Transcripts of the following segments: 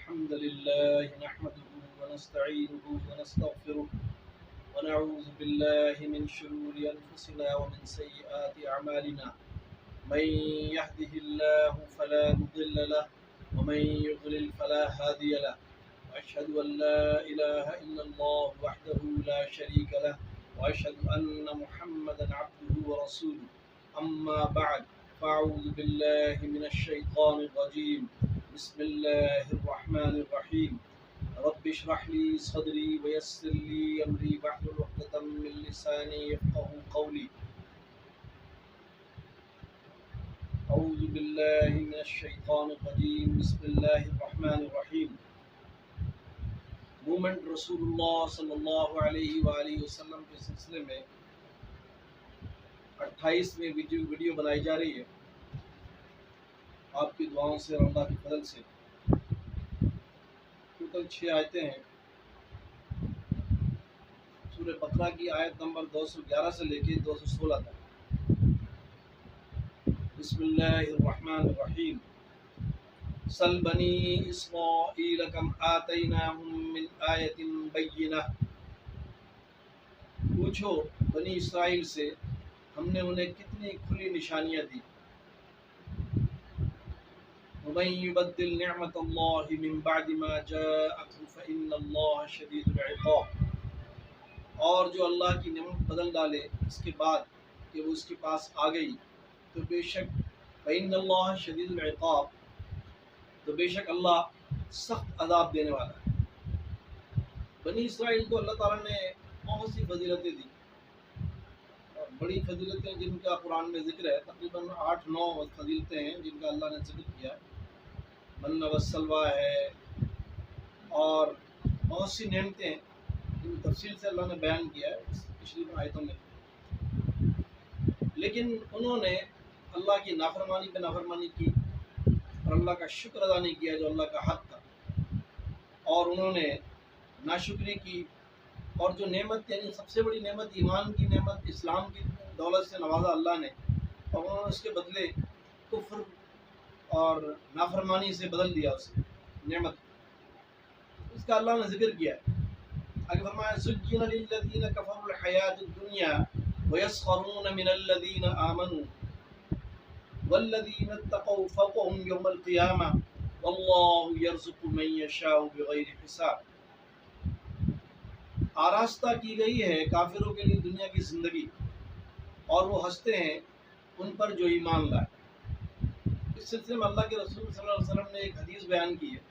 الحمد لله نحمده ونستعينه ونستغفره ونعوذ بالله من شرور أنفسنا ومن سيئات أعمالنا من يهده الله فلا مضل له ومن يضلل فلا هادي له وأشهد أن لا إله إلا الله وحده لا شريك له وأشهد أن محمدا عبده ورسوله أما بعد فأعوذ بالله من الشيطان الرجيم بسم الله الرحمن الرحيم رب اشرح لي صدري ويسر لي أمري واحلل عقدة من لساني يفقهوا قولي أعوذ بالله من الشيطان الرجيم بسم الله الرحمن الرحيم مومنٹ رسول اللہ صلی اللہ علیہ وآلہ وسلم کے سلسلے میں 28ویں ویڈیو بنائی جا رہی ہے آپ کی دعاؤں سے اور اللہ کے فضل سے۔ ٹوٹل 6 آیتیں ہیں۔ سورہ بقرہ کی آیت نمبر 211 سے لے کے 216 تک۔ بسم اللہ الرحمن الرحیم سل بنی اسرائیل کم آتیناہم من آیت بینہ، پوچھو بنی اسرائیل سے ہم نے انہیں کتنی کھلی نشانیاں دی۔ ومن يبدل نعمت اللہ من بعد ما جاءته فإن اللہ شدید العقاب، اور جو اللہ کی نعمت بدل ڈالے اس کے بعد کہ وہ اس کے پاس آ گئی تو بے شک فإن اللہ شدید العقاب، تو بے شک اللہ سخت عذاب دینے والا ہے۔ بنی اسرائیل کو اللہ تعالیٰ نے بہت سی فضیلتیں دی، اور بڑی فضیلتیں جن کا قرآن میں ذکر ہے، تقریباً 8-9 فضیلتیں ہیں جن کا اللہ نے ذکر کیا ہے۔ من والسلوى ہے اور بہت سی نعمتیں ہیں جن تفصیل سے اللہ نے بیان کیا ہے پچھلی آیتوں میں۔ لیکن انہوں نے اللہ کی نافرمانی پہ نافرمانی کی اور اللہ کا شکر ادا نہیں کیا جو اللہ کا حق تھا، اور انہوں نے ناشکری کی، اور جو نعمت یعنی سب سے بڑی نعمت ایمان کی نعمت، اسلام کی دولت سے نوازا اللہ نے، اور انہوں نے اس کے بدلے کفر اور نافرمانی سے بدل دیا اس نعمت۔ اس کا اللہ نے ذکر کیا ہے۔ آگے فرمایا زُيِّنَ لِلَّذِينَ كَفَرُوا الْحَيَاةُ الدُّنْيَا وَيَسْخَرُونَ مِنَ الَّذِينَ آمَنُوا وَالَّذِينَ اتَّقَوْا فَوْقَهُمْ يَوْمَ الْقِيَامَةِ وَاللَّهُ يَرْزُقُ مَن يَشَاءُ بِغَيْرِ حِسَابٍ۔ آراستہ کی گئی ہے کافروں کے لیے دنیا کی زندگی، اور وہ ہنستے ہیں ان پر جو ایمان لائے۔ اس سلسلے میں اللہ کے رسول صلی اللہ علیہ وسلم نے ایک حدیث بیان کی ہے۔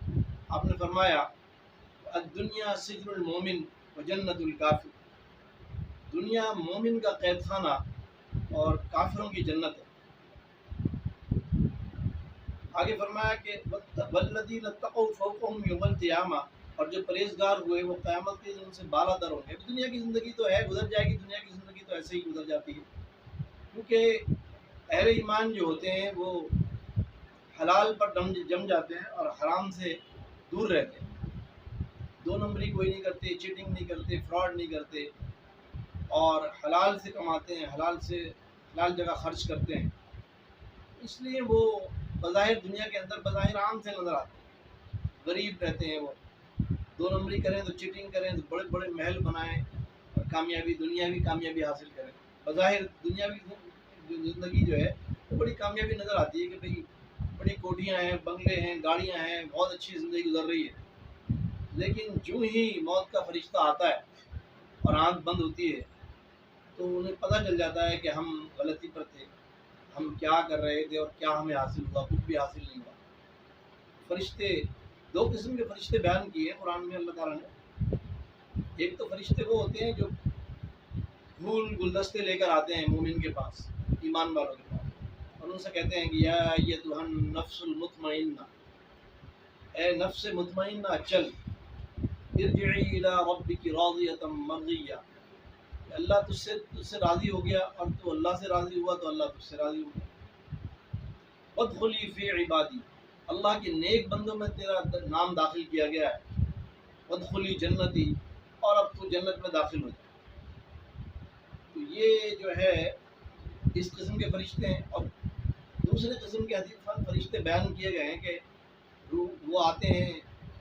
آپ نے فرمایا الدنیا سجن المومن و جنت الکافر، دنیا مومن کا قید خانہ اور کافروں کی جنت ہے۔ آگے فرمایا کہ والذین اتقوا فوقهم یوم القیامہ، اور جو پرہیزگار ہوئے وہ قیامت کے دن سے بالا تر ہوں گے۔ دنیا کی زندگی تو ہے، گزر جائے گی، دنیا کی زندگی تو ایسے ہی گزر جاتی ہے، کیونکہ اہل ایمان جو ہوتے ہیں وہ حلال پر جم جاتے ہیں اور حرام سے دور رہتے ہیں، 2 نمبری کوئی نہیں کرتے، چیٹنگ نہیں کرتے، فراڈ نہیں کرتے، اور حلال سے کماتے ہیں، حلال جگہ خرچ کرتے ہیں۔ اس لیے وہ بظاہر دنیا کے اندر بظاہر عام سے نظر آتے ہیں، غریب رہتے ہیں۔ وہ 2 نمبری کریں تو چیٹنگ کریں تو بڑے بڑے محل بنائیں اور دنیاوی کامیابی حاصل کریں۔ بظاہر دنیاوی زندگی جو ہے وہ بڑی کامیابی نظر آتی ہے کہ بھئی بڑی کوٹھیاں ہیں، بنگلے ہیں، گاڑیاں ہیں، بہت اچھی زندگی گزر رہی ہے۔ لیکن جو ہی موت کا فرشتہ آتا ہے اور آنکھ بند ہوتی ہے تو انہیں پتہ چل جاتا ہے کہ ہم غلطی پر تھے، ہم کیا کر رہے تھے اور کیا ہمیں حاصل ہوا، کچھ بھی حاصل نہیں ہوا۔ فرشتے 2 قسم کے فرشتے بیان کیے ہیں قرآن میں اللہ تعالیٰ نے۔ ایک تو فرشتے وہ ہوتے ہیں جو پھول گلدستے لے کر آتے ہیں مومن کے پاس، ایمان والوں کے پاس، اور ان سے کہتے ہیں کہ یا ایتھا النفس المطمئنہ، اے نفس مطمئنہ چل، ارجعی الی ربک راضیۃ مرضیہ، اللہ تجھ سے راضی ہو گیا اور تو اللہ سے راضی ہوا تو اللہ تجھ سے راضی ہو گیا۔ وادخلی فی عبادی، اللہ کے نیک بندوں میں تیرا نام داخل کیا گیا ہے۔ وادخلی جنتی، اور اب تو جنت میں داخل ہو جائے۔ تو یہ جو ہے اس قسم کے فرشتے ہیں۔ اور دوسرے قسم کے فرشتے بیان کیے گئے ہیں کہ وہ آتے ہیں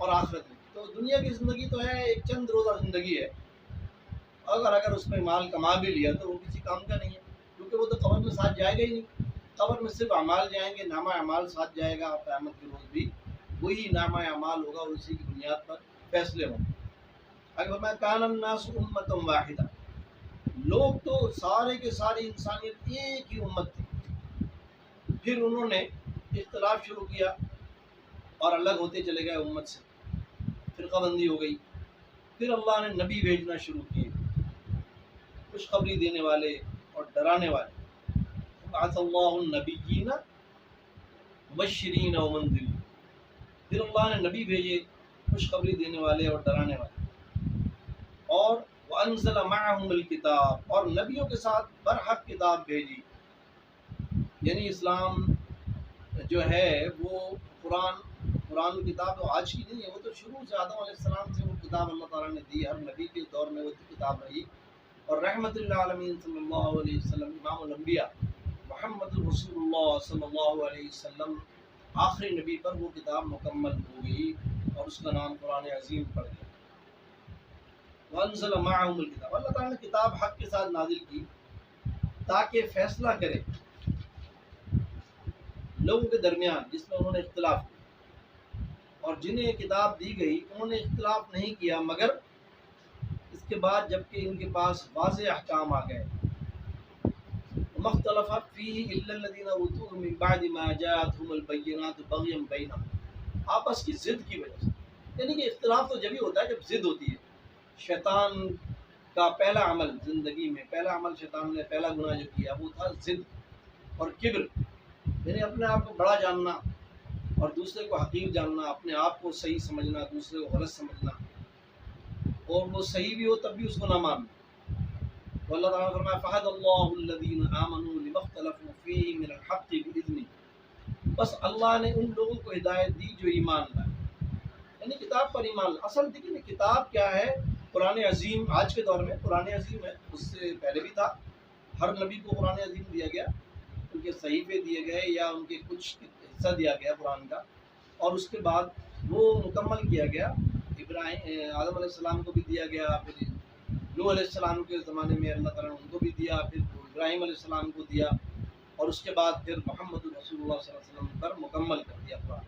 اور آخرت میں. تو دنیا کی زندگی تو ہے ایک چند روزہ زندگی ہے. اگر اس میں مال کما بھی لیا تو وہ کسی کام کا نہیں ہے، کیونکہ وہ تو قبر میں ساتھ جائے گا ہی نہیں. قبر میں صرف اعمال جائیں گے، نامہ اعمال ساتھ جائے گا. قیامت کے روز بھی وہی نامہ اعمال ہوگا اور اسی کی بنیاد پر فیصلے ہوں گے. اگر میں کان الناس امۃ واحدہ، لوگ تو سارے کے سارے انسانیت ایک ہی امت تھی. پھر انہوں نے اختلاف شروع کیا اور الگ ہوتے چلے گئے امت سے، فرقہ بندی ہو گئی. پھر اللہ نے نبی بھیجنا شروع کیے، خوشخبری دینے والے اور ڈرانے والے. بعث اللہ النبیین مبشرین و منذرین. پھر اللہ نے نبی بھیجے خوشخبری دینے والے اور ڈرانے والے. اور وانزل معهم الکتاب، اور نبیوں کے ساتھ برحق کتاب بھیجی. یعنی اسلام جو ہے وہ قرآن کتاب تو آج کی نہیں ہے، وہ تو شروع سے آدم علیہ السلام سے وہ کتاب اللہ تعالیٰ نے دی. ہر نبی کے دور میں وہ کتاب رہی. اور رحمت للعالمین صلی اللہ علیہ وسلم، امام الانبیاء محمد رسول اللہ صلی اللہ علیہ وسلم آخری نبی پر وہ کتاب مکمل ہو گئی اور اس کا نام قرآن عظیم پڑ گیا. وانزل معهم الکتاب، اللہ تعالیٰ نے کتاب حق کے ساتھ نازل کی تاکہ فیصلہ کرے لوگوں کے درمیان جس میں انہوں نے اختلاف کیا. اور جنہیں کتاب دی گئی انہوں نے اختلاف نہیں کیا مگر اس کے بعد جبکہ ان کے پاس واضح احکام آ گئے. مختلف فیہ الا الذین اوتوہ من بعد ما جاءتهم البینات بغیا بینہم، آپس کی ضد کی وجہ سے. یعنی کہ اختلاف تو جبھی ہوتا ہے جب ضد ہوتی ہے. شیطان کا پہلا عمل زندگی میں، پہلا عمل شیطان نے پہلا گناہ جو کیا وہ تھا ضد اور کبر. یعنی اپنے آپ کو بڑا جاننا اور دوسرے کو حقیر جاننا، اپنے آپ کو صحیح سمجھنا دوسرے کو غلط سمجھنا، اور وہ صحیح بھی ہو تب بھی اس کو نہ ماننا. تو اللہ تعالیٰ نے فرمایا فہد اللہ الذین آمنوا لما اختلفوا فیہ من الحق بإذنہ، بس اللہ نے ان لوگوں کو ہدایت دی جو ایمان لائے. یعنی کتاب پر ایمان. اصل دیکھیں نا کتاب کیا ہے؟ قرآن عظیم. آج کے دور میں قرآن عظیم ہے، اس سے پہلے بھی تھا. ہر نبی کو قرآن عظیم دیا گیا، ان کے صحیفے دیے گئے یا ان کے کچھ حصہ دیا گیا قرآن کا، اور اس کے بعد وہ مکمل کیا گیا. آدم علیہ السلام کو بھی دیا گیا، پھر نوح علیہ السلام کے زمانے میں اللہ تعالیٰ نے ان کو بھی دیا، پھر ابراہیم علیہ السلام کو دیا، اور اس کے بعد پھر محمد رسول اللہ صلی اللہ علیہ وسلم پر مکمل کر دیا قرآن.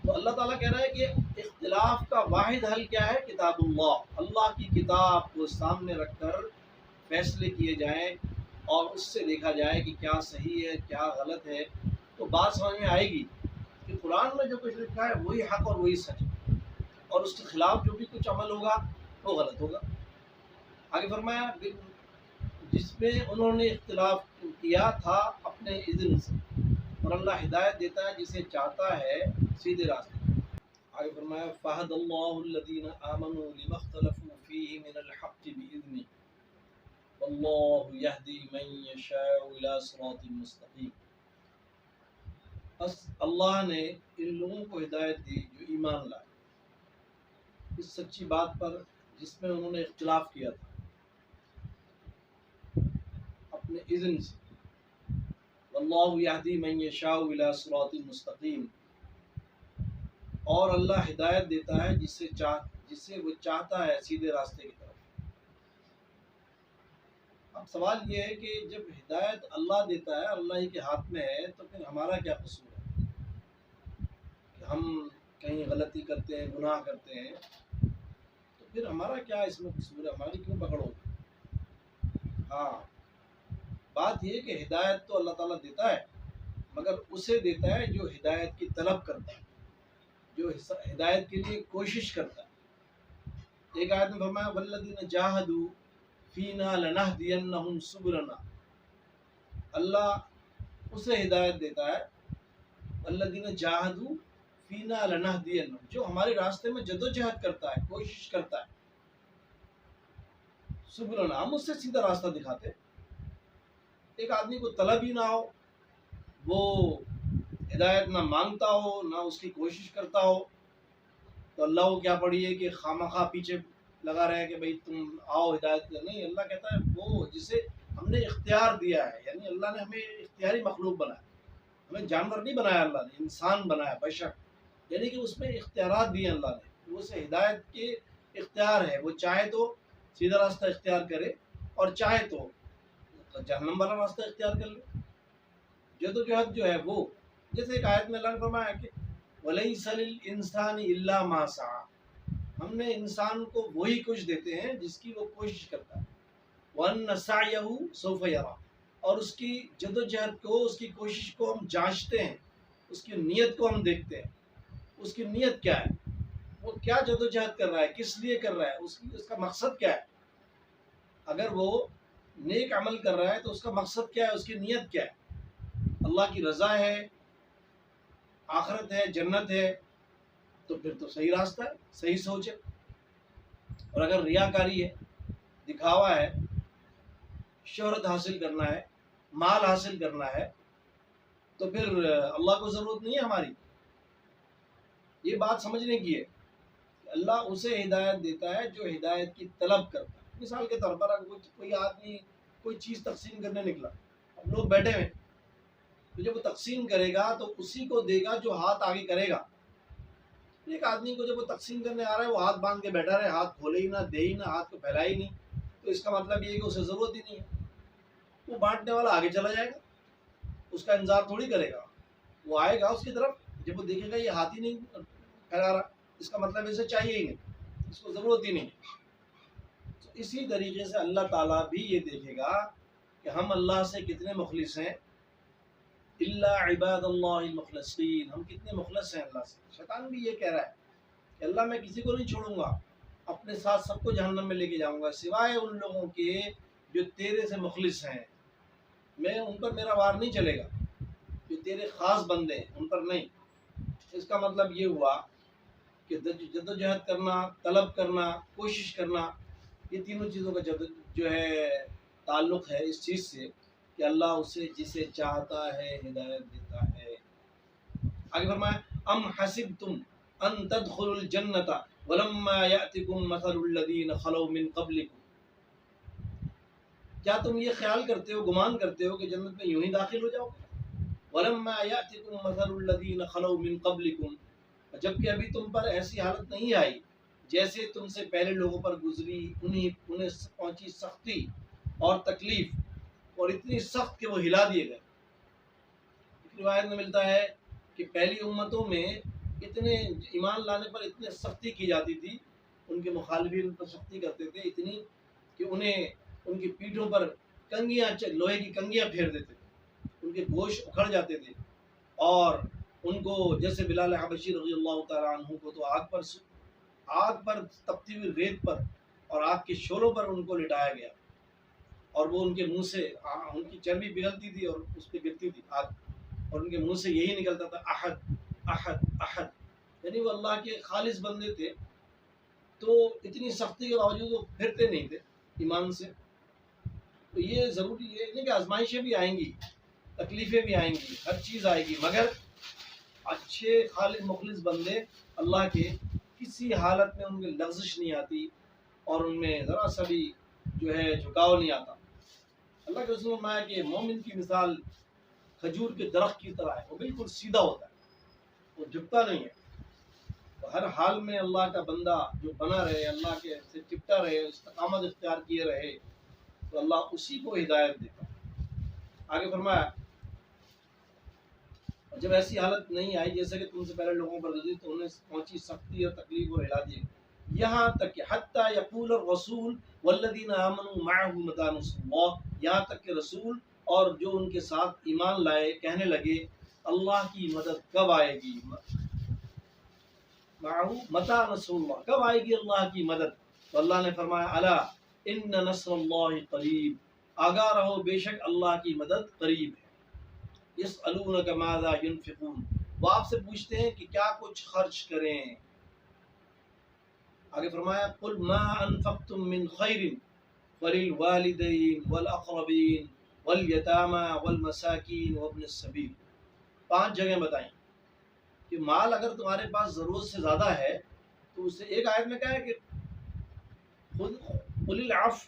تو اللہ تعالیٰ کہہ رہا ہے کہ اختلاف کا واحد حل کیا ہے؟ کتاب اللہ. اللہ کی کتاب کو سامنے رکھ کر فیصلے کیے جائیں اور اس سے دیکھا جائے کہ کیا صحیح ہے کیا غلط ہے. تو بات سمجھ میں آئے گی کہ قرآن میں جو کچھ لکھا ہے وہی حق اور وہی سچ ہے، اور اس کے خلاف جو بھی کچھ عمل ہوگا وہ غلط ہوگا. آگے فرمایا جس میں انہوں نے اختلاف کیا تھا اپنے اذن سے، اور اللہ ہدایت دیتا ہے جسے چاہتا ہے سیدھے راستے. آگے فرمایا فہد اللہ الذین آمنوا لما اختلفوا فیہ من الحق بإذنہ واللہ یہدی من یشاء الی صراط مستقیم. بس اللہ نے ان لوگوں کو ہدایت دی جو ایمان لائے اس سچی بات پر جس میں انہوں نے اختلاف کیا تھا اپنے اذن سے. واللہ یہدی من یشاء الی صراط مستقیم، اور اللہ ہدایت دیتا ہے جسے وہ چاہتا ہے سیدھے راستے کی طرف. اب سوال یہ ہے کہ جب ہدایت اللہ دیتا ہے، اللہ ہی کے ہاتھ میں ہے، تو پھر ہمارا کیا قصور ہے کہ ہم کہیں غلطی کرتے ہیں گناہ کرتے ہیں؟ تو پھر ہمارا کیا اس میں قصور ہے؟ ہماری کیوں پکڑ ہوگی؟ ہاں، بات یہ کہ ہدایت تو اللہ تعالیٰ دیتا ہے، مگر اسے دیتا ہے جو ہدایت کی طلب کرتا ہے، جو ہدایت کے لیے کوشش کرتا ہے. ایک آیت میں فرمایا والذین جاہدوا فینا لنہدینہم سبلنا. اللہ اسے ہدایت دیتا ہے والذین جاہدوا فینا لنہدینہم، جو ہمارے راستے میں جدوجہد کرتا ہے، کوشش کرتا ہے. سبلنا، ہم اس سے سیدھا راستہ دکھاتے ہیں. ایک آدمی کو طلب ہی نہ ہو، وہ ہدایت نہ مانگتا ہو نہ اس کی کوشش کرتا ہو، تو اللہ کو کیا پڑی ہے کہ خامخواہ پیچھے لگا رہے کہ بھئی تم آؤ ہدایت. نہیں، اللہ کہتا ہے وہ جسے ہم نے اختیار دیا ہے. یعنی اللہ نے ہمیں اختیاری مخلوق بنایا، ہمیں جانور نہیں بنایا، اللہ نے انسان بنایا. بشر یعنی کہ اس میں اختیارات دیے اللہ نے، وہ اسے ہدایت کے اختیار ہے، وہ چاہے تو سیدھا راستہ اختیار کرے اور چاہے تو جہنم والا راستہ اختیار کر لے۔ جدوجہد جو ہے وہ، جیسے ایک آیت میں اللہ نے فرمایا کہ وَلَيْسَ لِلْإِنسَانِ إِلَّا مَا سَعَى، ہم نے انسان کو وہی کچھ دیتے ہیں جس کی وہ کوشش کرتا ہے، وَأَنَّ سَعْيَهُ سَوْفَ يَرَى، اور اس کی جدوجہد کو، اس کی کوشش کو ہم جانچتے ہیں، اس کی نیت کو ہم دیکھتے ہیں، اس کی نیت کیا ہے، وہ کیا جدوجہد کر رہا ہے، کس لیے کر رہا ہے، اس کا مقصد کیا ہے۔ اگر وہ نیک عمل کر رہا ہے تو اس کا مقصد کیا ہے، اس کی نیت کیا ہے، اللہ کی رضا ہے، آخرت ہے، جنت ہے، تو پھر تو صحیح راستہ ہے، صحیح سوچ ہے۔ اور اگر ریاکاری ہے، دکھاوا ہے، شہرت حاصل کرنا ہے، مال حاصل کرنا ہے، تو پھر اللہ کو ضرورت نہیں ہے ہماری۔ یہ بات سمجھنے کی ہے کہ اللہ اسے ہدایت دیتا ہے جو ہدایت کی طلب کرتا ہے۔ مثال کے طور پر اگر کوئی آدمی کوئی چیز تقسیم کرنے نکلا، اب لوگ بیٹھے ہوئے، تو جب وہ تقسیم کرے گا تو اسی کو دے گا جو ہاتھ آگے کرے گا۔ ایک آدمی کو جب وہ تقسیم کرنے آ رہا ہے، وہ ہاتھ باندھ کے بیٹھا رہے، ہاتھ کھولے ہی نہ، دے ہی نہ، ہاتھ کو پھیلائے ہی نہیں، تو اس کا مطلب یہ ہے کہ اسے ضرورت ہی نہیں ہے۔ وہ بانٹنے والا آگے چلا جائے گا، اس کا انتظار تھوڑی کرے گا، وہ آئے گا اس کی طرف، جب وہ دیکھے گا یہ ہاتھ ہی نہیں پھیلا رہا، اس کا مطلب اسے چاہیے ہی نہیں، اس کو ضرورت ہی نہیں۔ تو اسی طریقے سے اللہ تعالیٰ بھی یہ دیکھے گا کہ ہم اللہ سے کتنے مخلص ہیں، اللہ عباد اللہ المخلصین، ہم کتنے مخلص ہیں اللہ سے۔ شیطان بھی یہ کہہ رہا ہے کہ اللہ میں کسی کو نہیں چھوڑوں گا، اپنے ساتھ سب کو جہنم میں لے کے جاؤں گا سوائے ان لوگوں کے جو تیرے سے مخلص ہیں، میں ان پر میرا وار نہیں چلے گا، جو تیرے خاص بندے ہیں ان پر نہیں۔ اس کا مطلب یہ ہوا کہ جدوجہد کرنا، طلب کرنا، کوشش کرنا، یہ تینوں چیزوں کا جو ہے تعلق ہے اس چیز سے کہ اللہ اسے جسے چاہتا ہے ہدایت دیتا ہے۔ آگے فرمایا ام حسبتم ان تدخلوا الجنۃ ولما یأتکم مثل الذین خلوا من قبلکم، کیا تم یہ خیال کرتے ہو، گمان کرتے ہو کہ جنت میں یوں ہی داخل ہو جاؤ گے؟ ولما یأتکم مثل الذین خلوا من قبلکم، جبکہ ابھی تم پر ایسی حالت نہیں آئی جیسے تم سے پہلے لوگوں پر گزری، انہیں پہنچی سختی اور تکلیف، اور اتنی سخت کہ وہ ہلا دیے گئے۔ ایک روایت میں ملتا ہے کہ پہلی امتوں میں اتنے ایمان لانے پر اتنے سختی کی جاتی تھی، ان کے مخالفین ان پر سختی کرتے تھے اتنی کہ انہیں ان کی پیٹھوں پر کنگیاں، لوہے کی کنگیاں پھیر دیتے تھے، ان کے گوشت اکھڑ جاتے تھے، اور ان کو جیسے بلال حبشی رضی اللہ تعالیٰ عنہ کو تو آگ پر تپتی ہوئی ریت پر اور آگ کے شعلوں پر ان کو لٹایا گیا، اور وہ ان کے منہ سے ان کی چربی پگھلتی تھی اور اس پہ گرتی تھی آگ، اور ان کے منہ سے یہی نکلتا تھا احد احد احد، یعنی وہ اللہ کے خالص بندے تھے، تو اتنی سختی کے باوجود وہ پھرتے نہیں تھے ایمان سے۔ تو یہ ضروری ہے نہیں کہ آزمائشیں بھی آئیں گی، تکلیفیں بھی آئیں گی، ہر چیز آئے گی، مگر اچھے خالص مخلص بندے اللہ کے کسی حالت میں ان کی لغزش نہیں آتی اور ان میں ذرا سا بھی جو ہے جھکاؤ نہیں آتا۔ اللہ کے رسول نے فرمایا کہ مومن کی مثال کھجور کے درخت کی طرح ہے، وہ بالکل سیدھا ہوتا ہے، وہ جھکتا نہیں ہے۔ تو ہر حال میں اللہ کا بندہ جو بنا رہے، اللہ کے سے چپٹا رہے، استقامت اختیار کیے رہے، تو اللہ اسی کو ہدایت دیتا ہے۔ آگے فرمایا جب ایسی حالت نہیں آئی جیسے کہ تم سے پہلے لوگوں پر گزری تو انہیں پہنچی سختی اور تکلیف اور ہلا دیے، یہاں تک کہ حتی یقول الرسول والذین آمنوا معه متی نصر اللہ، یہاں تک کہ رسول اور جو ان کے ساتھ ایمان لائے کہنے لگے اللہ کی مدد کب آئے گی، معه متی نصر اللہ، کب آئے گی اللہ کی مدد؟ تو اللہ نے فرمایا الا ان نصر اللہ قریب، آگاہ رہو بے شک اللہ کی مدد قریب ہے۔ یسألونک ماذا ینفقون، وہ آپ سے پوچھتے ہیں کہ کیا کچھ خرچ کریں۔ آگے فرمایا قل ما انفقتم من خیر فللوالدین والاقربین والیتامی والمساکین وابن السبیل، 5 جگہیں بتائیں کہ مال اگر تمہارے پاس ضرورت سے زیادہ ہے تو اسے، ایک آیت میں کہا ہے کہ قل العفو،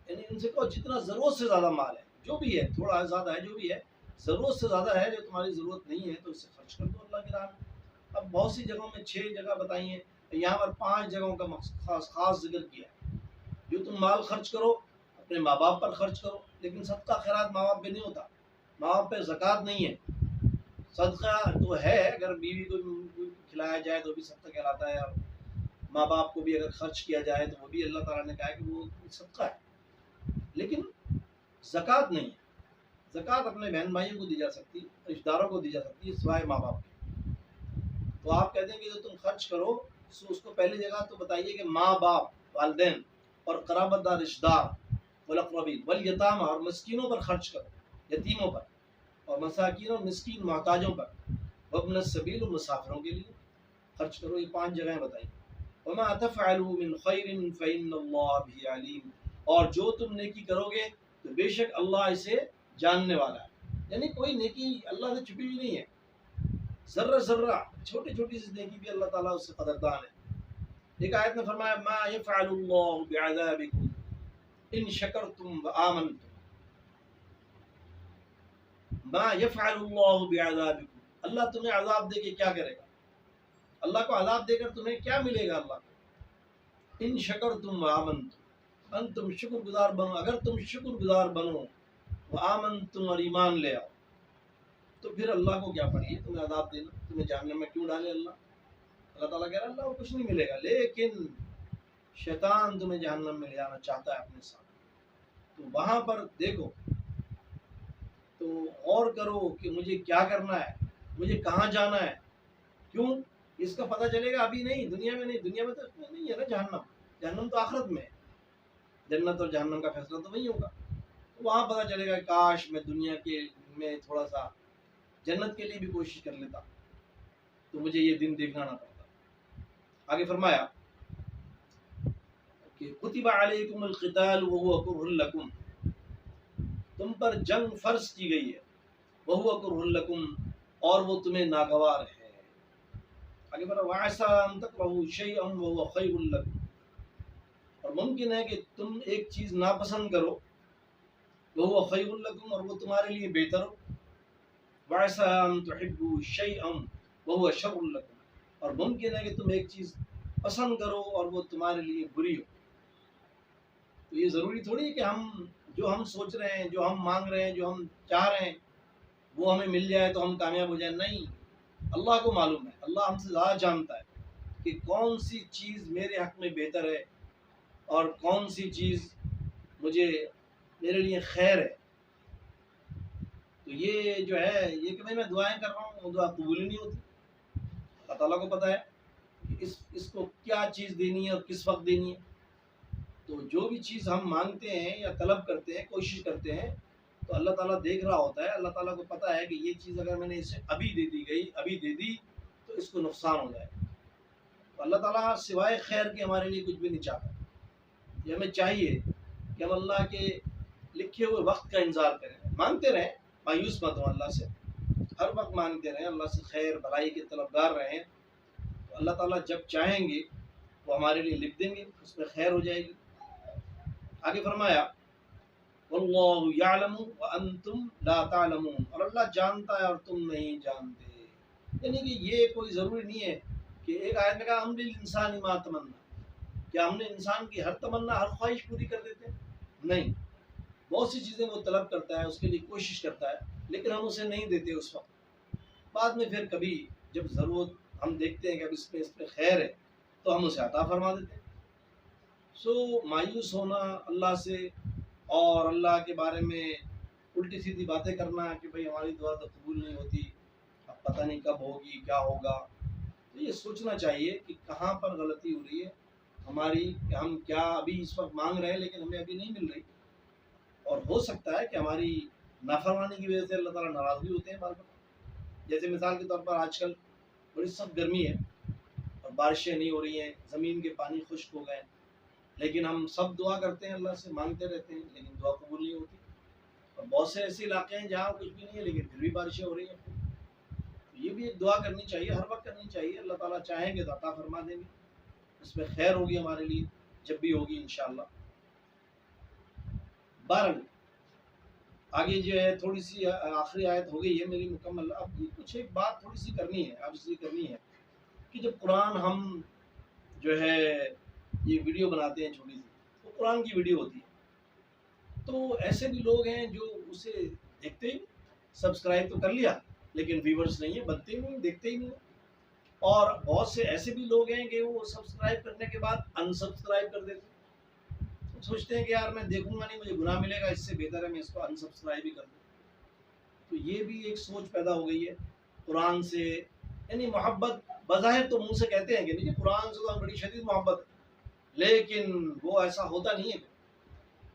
یعنی ان سے کہو جتنا ضرورت سے زیادہ مال ہے، جو بھی ہے، تھوڑا زیادہ ہے جو بھی ہے، ضرورت سے زیادہ ہے جو تمہاری ضرورت نہیں ہے تو اسے خرچ کر دو اللہ کی راہ میں۔ اب بہت سی جگہوں میں 6 جگہ بتائی ہیں، یہاں پر 5 جگہوں کا خاص ذکر کیا ہے۔ جو تم مال خرچ کرو اپنے ماں باپ پر خرچ کرو، لیکن صدقہ خیرات ماں باپ پہ نہیں ہوتا، ماں باپ پہ زکوٰۃ نہیں ہے۔ صدقہ تو ہے، اگر بیوی کو کھلایا جائے تو بھی صدقہ کہلاتا ہے، اور ماں باپ کو بھی اگر خرچ کیا جائے تو وہ بھی اللہ تعالیٰ نے کہا ہے کہ وہ صدقہ ہے، لیکن زکوٰۃ نہیں ہے۔ زکوٰۃ اپنے بہن بھائیوں کو دی جا سکتی ہے، رشتہ داروں کو دی جا سکتی ہے، سوائے ماں باپ کے۔ تو آپ کہتے ہیں کہ جو تم خرچ کرو اس کو پہلی جگہ تو بتائیے کہ ماں باپ، والدین اور قرابت دار رشتہ دار، والاقربین والیتامى، اور مسکینوں پر خرچ کرو، یتیموں پر، اور مساکین اور مسکین محتاجوں پر، وابن السبیل، اور مسافروں کے لیے خرچ کرو۔ یہ 5 جگہیں بتائیں۔ وما تفعلوا من خیر فإن اللہ به علیم، اور جو تم نیکی کرو گے تو بے شک اللہ اسے جاننے والا ہے۔ یعنی کوئی نیکی اللہ سے چھپی ہوئی نہیں ہے، ذرہ ذرہ چھوٹی چھوٹی سی نیکی بھی اللہ تعالیٰ اس سے قدردان ہے۔ ایک آیت میں فرمایا ما يفعل اللہ بعذابکم ان شکرتم وآمنتم، ما يفعل اللہ بعذابکم، اللہ تمہیں عذاب دے کے کیا کرے گا؟ اللہ کو عذاب دے کر تمہیں کیا ملے گا اللہ کو؟ ان شکرتم وآمنتم، ان تم شکر گزار بنو، اگر تم شکر گزار بنو، وآمنتم، اور ایمان لے آؤ، تو پھر اللہ کو کیا پڑی تمہیں عذاب دینا؟ تمہیں جہنم میں کیوں ڈالے اللہ؟ اللہ تعالیٰ کہہ رہا ہے اللہ کو کچھ نہیں ملے گا، لیکن شیطان تمہیں جہنم میں لے جانا چاہتا ہے اپنے ساتھ۔ تو وہاں پر دیکھو تو غور کرو کہ مجھے کیا کرنا ہے، مجھے کہاں جانا ہے، کیوں؟ اس کا پتہ چلے گا ابھی نہیں، دنیا میں نہیں، دنیا میں تو نہیں ہے نا جہنم، جہنم تو آخرت میں ہے، جنت اور جہنم کا فیصلہ تو وہی ہوگا، وہاں پتہ چلے گا کاش میں دنیا کے میں تھوڑا سا جنت کے لیے بھی کوشش کر لیتا تو مجھے یہ دن دیکھنا نہ پڑتا۔ آگے فرمایا کہ کتب علیکم القتال وہو کرہ لکم، تم پر جنگ فرض کی گئی ہے، وہو کرہ لکم، اور وہ تمہیں ناگوار ہے۔ آگے بڑھا وعسى ان تکرہوا شیئا وہو خیر لکم، اور ممکن ہے کہ تم ایک چیز ناپسند کرو، وہو خیر لکم، اور وہ تمہارے لیے بہتر ہو، وعسى ان تحبوا شیئا وہو شر لکم، اور ممکن ہے کہ تم ایک چیز پسند کرو اور وہ تمہارے لیے بری ہو۔ تو یہ ضروری تھوڑی ہے کہ جو ہم سوچ رہے ہیں، جو ہم مانگ رہے ہیں، جو ہم چاہ رہے ہیں وہ ہمیں مل جائے تو ہم کامیاب ہو جائیں، نہیں، اللہ کو معلوم ہے، اللہ ہم سے زیادہ جانتا ہے کہ کون سی چیز میرے حق میں بہتر ہے اور کون سی چیز میرے لیے خیر ہے۔ تو یہ جو ہے یہ کہ میں دعائیں کر رہا ہوں وہ دعا قبول ہی نہیں ہوتی، اللہ تعالیٰ کو پتہ ہے کہ اس کو کیا چیز دینی ہے اور کس وقت دینی ہے۔ تو جو بھی چیز ہم مانگتے ہیں یا طلب کرتے ہیں، کوشش کرتے ہیں، تو اللہ تعالیٰ دیکھ رہا ہوتا ہے، اللہ تعالیٰ کو پتہ ہے کہ یہ چیز اگر میں نے اسے ابھی دے دی تو اس کو نقصان ہو جائے۔ تو اللہ تعالیٰ سوائے خیر کے ہمارے لیے کچھ بھی نہیں چاہتا۔ یہ ہمیں چاہیے کہ ہم اللہ کے لکھے ہوئے وقت کا انتظار کریں، مانگتے رہیں، مایوس مت ہوں اللہ سے، ہر وقت مانگتے رہیں، اللہ سے خیر بھلائی کے طلبگار رہیں، تو اللہ تعالیٰ جب چاہیں گے وہ ہمارے لیے لکھ دیں گے، اس میں خیر ہو جائے گی۔ آگے فرمایا واللہ یعلم وانتم لا تعلمون، اور اللہ جانتا ہے اور تم نہیں جانتے۔ یعنی کہ یہ کوئی ضروری نہیں ہے کہ ایک آیت میں کہا ہم للانسان ما تمنا، کیا ہم نے انسان کی ہر تمنا، ہر خواہش پوری کر دیتے ہیں؟ نہیں، بہت سی چیزیں وہ طلب کرتا ہے، اس کے لیے کوشش کرتا ہے، لیکن ہم اسے نہیں دیتے اس وقت، بعد میں پھر کبھی جب ضرورت ہم دیکھتے ہیں کہ اب اس میں خیر ہے تو ہم اسے عطا فرما دیتے ہیں۔ مایوس ہونا اللہ سے اور اللہ کے بارے میں الٹی سیدھی باتیں کرنا کہ بھئی ہماری دعا تو قبول نہیں ہوتی، اب پتہ نہیں کب ہوگی، کیا ہوگا، تو یہ سوچنا چاہیے کہ کہاں پر غلطی ہو رہی ہے ہماری، کہ ہم کیا ابھی اس وقت مانگ رہے ہیں لیکن ہمیں ابھی نہیں مل رہی، اور ہو سکتا ہے کہ ہماری نافرمانی کی وجہ سے اللہ تعالیٰ ناراض بھی ہوتے ہیں بار بار۔ جیسے مثال کے طور پر آج کل بڑی سخت گرمی ہے اور بارشیں نہیں ہو رہی ہیں، زمین کے پانی خشک ہو گئے، لیکن ہم سب دعا کرتے ہیں اللہ سے، مانگتے رہتے ہیں، لیکن دعا قبول نہیں ہوتی۔ اور بہت سے ایسے علاقے ہیں جہاں کچھ بھی نہیں ہے لیکن پھر بھی بارشیں ہو رہی ہیں۔ تو یہ بھی ایک دعا کرنی چاہیے، ہر وقت کرنی چاہیے، اللہ تعالیٰ چاہیں گے تو عطا فرما دیں گے، اس میں خیر ہوگی ہمارے لیے جب بھی ہوگی انشاءاللہ۔ بہرحال آگے جو ہے تھوڑی سی آخری آیت ہو گئی ہے میری مکمل، اب کچھ ایک بات تھوڑی سی کرنی ہے، اب اس لیے کرنی ہے کہ جب قرآن ہم جو ہے یہ ویڈیو بناتے ہیں چھوٹی سی، وہ قرآن کی ویڈیو ہوتی ہے، تو ایسے بھی لوگ ہیں جو اسے دیکھتے ہی، سبسکرائب تو کر لیا لیکن ویورز نہیں ہے، بنتے ہی نہیں، دیکھتے ہی نہیں، اور بہت سے ایسے بھی لوگ ہیں کہ وہ سبسکرائب کرنے کے بعد انسبسکرائب کر دیتے ہیں، سوچتے ہیں کہ یار میں دیکھوں گا نہیں، مجھے گناہ ملے گا، اس سے بہتر ہے میں اس کو انسبسکرائب ہی کر دوں۔ تو یہ بھی ایک سوچ پیدا ہو گئی ہے قرآن سے، یعنی محبت بظاہر تو منہ سے کہتے ہیں کہ نہیں قرآن سے تو ہم بڑی شدید محبت ہے، لیکن وہ ایسا ہوتا نہیں ہے،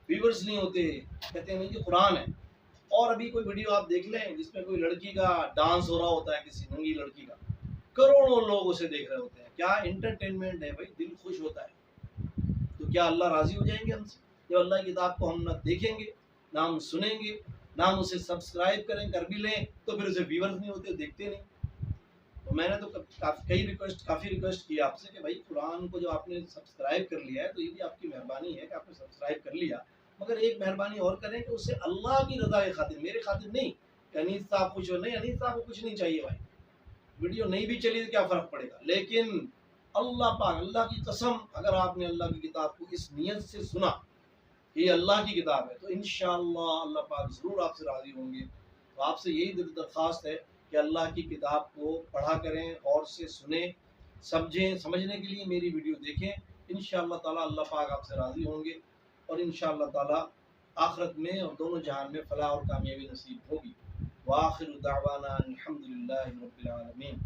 ویورز نہیں ہوتے، کہتے ہیں نہیں کہ قرآن ہے۔ اور ابھی کوئی ویڈیو آپ دیکھ لیں جس میں کوئی لڑکی کا ڈانس ہو رہا ہوتا ہے، کسی ننگی لڑکی کا، کروڑوں لوگ اسے دیکھ رہے ہوتے ہیں، کیا انٹرٹینمنٹ ہے بھائی، دل خوش ہوتا ہے، تو کیا اللہ راضی ہو جائیں گے ہم سے جب اللہ کی کتاب کو ہم نہ دیکھیں گے، نہ ہم سنیں گے، نہ ہم اسے سبسکرائب کریں، کر بھی لیں تو پھر اسے ویورز نہیں ہوتے، دیکھتے نہیں۔ تو میں نے تو کافی ریکویسٹ کی آپ سے کہ بھائی قرآن کو جو آپ نے سبسکرائب کر لیا ہے تو یہ بھی آپ کی مہربانی ہے کہ آپ نے سبسکرائب کر لیا، مگر ایک مہربانی اور کریں کہ اسے اللہ کی رضا کی خاطر، میرے خاطر نہیں کہ انیس صاحب کچھ ہو، نہیں انیس صاحب کو کچھ نہیں چاہیے بھائی، ویڈیو نہیں بھی چلی تو کیا فرق پڑے گا، لیکن اللہ پاک، اللہ کی قسم، اگر آپ نے اللہ کی کتاب کو اس نیت سے سنا کہ یہ اللہ کی کتاب ہے تو انشاءاللہ اللہ پاک ضرور آپ سے راضی ہوں گے۔ تو آپ سے یہی درخواست ہے کہ اللہ کی کتاب کو پڑھا کریں، اور سے سنیں، سمجھیں، سمجھنے کے لیے میری ویڈیو دیکھیں، انشاءاللہ تعالی اللہ پاک آپ سے راضی ہوں گے، اور انشاءاللہ تعالی آخرت میں اور دونوں جہان میں فلاح اور کامیابی نصیب ہوگی۔ وآخر دعوانا الحمدللہ رب العالمین۔